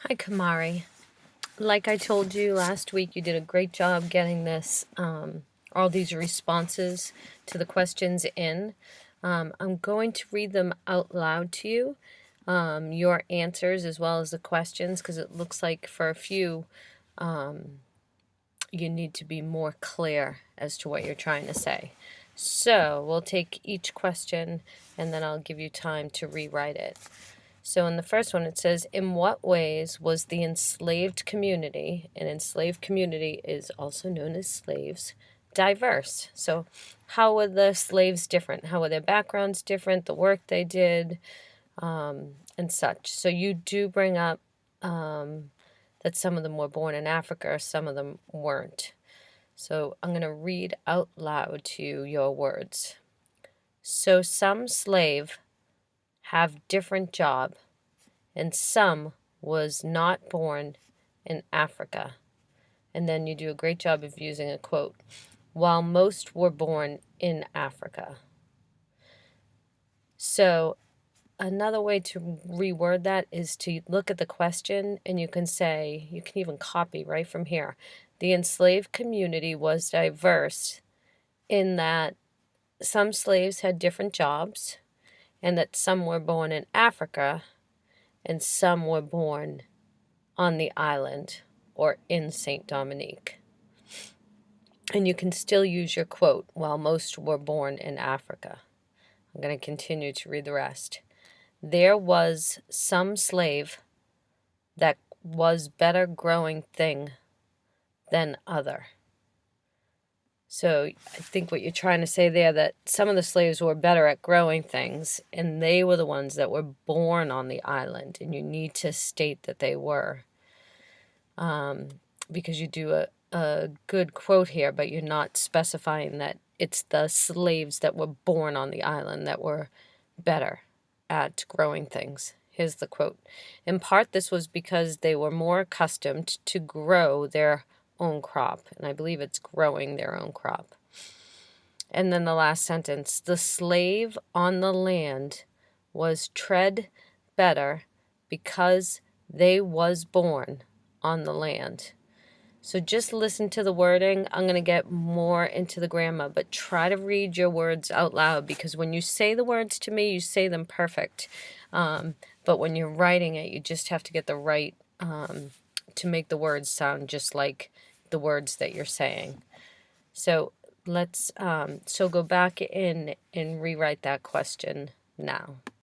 Hi, Kemari. Like I told you last week, you did a great job getting this, all these responses to the questions in. I'm going to read them out loud to you, your answers as well as the questions, because it looks like for a few, you need to be more clear as to what you're trying to say. So we'll take each question and then I'll give you time to rewrite it. So in the first one, it says, in what ways was the enslaved community, an enslaved community is also known as slaves, diverse? So how were the slaves different? How were their backgrounds different, the work they did, and such? So you do bring up that some of them were born in Africa, some of them weren't. So I'm going to read out loud to you your words. So some slave have different job, and some was not born in Africa. And then you do a great job of using a quote, while most were born in Africa. So another way to reword that is to look at the question and you can say, you can even copy right from here. The enslaved community was diverse in that some slaves had different jobs and that some were born in Africa and some were born on the island or in St. Dominique. And you can still use your quote, while most were born in Africa. I'm going to continue to read the rest. There was some slave that was better growing thing than other. So I think what you're trying to say there, that some of the slaves were better at growing things, and they were the ones that were born on the island, and you need to state that they were. Because you do a good quote here, but you're not specifying that it's the slaves that were born on the island that were better at growing things. Here's the quote. In part, this was because they were more accustomed to grow their own crop. And I believe it's growing their own crop. And then the last sentence. The slave on the land was tread better because they was born on the land. So just listen to the wording. I'm going to get more into the grammar, but try to read your words out loud, because when you say the words to me, you say them perfect. But when you're writing it, you just have to get the right, to make the words sound just like the words that you're saying. So let's, so go back in and rewrite that question now.